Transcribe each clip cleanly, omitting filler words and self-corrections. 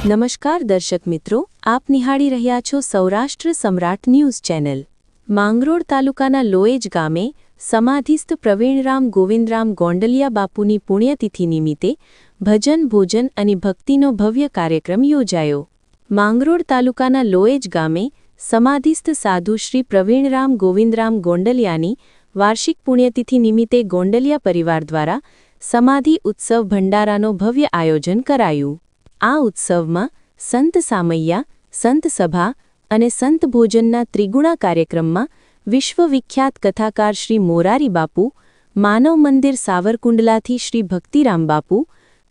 નમસ્કાર દર્શક મિત્રો, આપ નિહાળી રહ્યા છો સૌરાષ્ટ્ર સમ્રાટ ન્યૂઝ ચેનલ। માંગરોળ તાલુકાના લોએજ ગામે સમાધિસ્થ પ્રવીણરામ ગોવિંદરામ ગોંડલિયા બાપુની પુણ્યતિથિ નિમિત્તે ભજન, ભોજન અને ભક્તિનો ભવ્ય કાર્યક્રમ યોજાયો। માંગરોળ તાલુકાના લોએજ ગામે સમાધિસ્થ સાધુ શ્રી પ્રવીણરામ ગોવિંદરામ ગોંડલિયાની વાર્ષિક પુણ્યતિથિ નિમિત્તે ગોંડલિયા પરિવાર દ્વારા સમાધિ ઉત્સવ ભંડારાનો ભવ્ય આયોજન કરાયું। આ ઉત્સવમાં સંત સામૈયા, સંત સભા અને સંત ભોજનના ત્રિગુણા કાર્યક્રમમાં વિશ્વવિખ્યાત કથાકાર શ્રી મોરારી બાપુ, માનવ મંદિર સાવરકુંડલાથી શ્રી ભક્તિરામ બાપુ,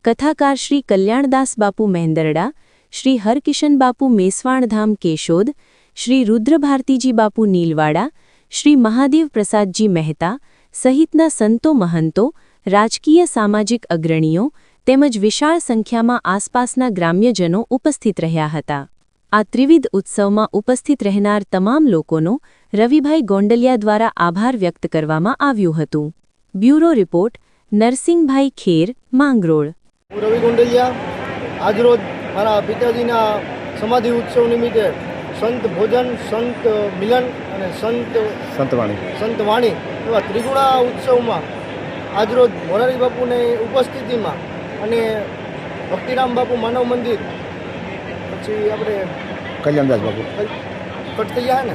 કથાકાર શ્રી કલ્યાણદાસ બાપુ મહેન્દરડા, શ્રી હરકિશન બાપુ મેસવાણધામ કેશોદ, શ્રી રુદ્રભારતીજી બાપુ નીલવાડા, શ્રી મહાદેવ પ્રસાદજી મહેતા સહિતના સંતો મહંતો, રાજકીય સામાજિક અગ્રણીઓ તેમજ વિશાળ સંખ્યામાં આસપાસના ગ્રામ્યજનો ઉપસ્થિત રહ્યા હતા। આ ત્રિવિધ ઉત્સવમાં ઉપસ્થિત રહેનાર તમામ લોકોનો રવિભાઈ ગોંડલિયા દ્વારા આભાર વ્યક્ત કરવામાં આવ્યું હતું। બ્યુરો રિપોર્ટ, નરસિંહભાઈ ખેર, માંગરોળ। રવિ ગોંડલિયા આજરોજ મારા પિતાજીના સમાધિ ઉત્સવ નિમિત્તે સંત ભોજન, સંત મિલન અને સંતવાણી એવા ત્રિગુણા ઉત્સવમાં આજરોજ મોરારી બાપુની ઉપસ્થિતિમાં અને ભક્તિરામ બાપુ માનવ મંદિર, પછી આપણે કલ્યાણદાસ બાપુ કટતૈયા ને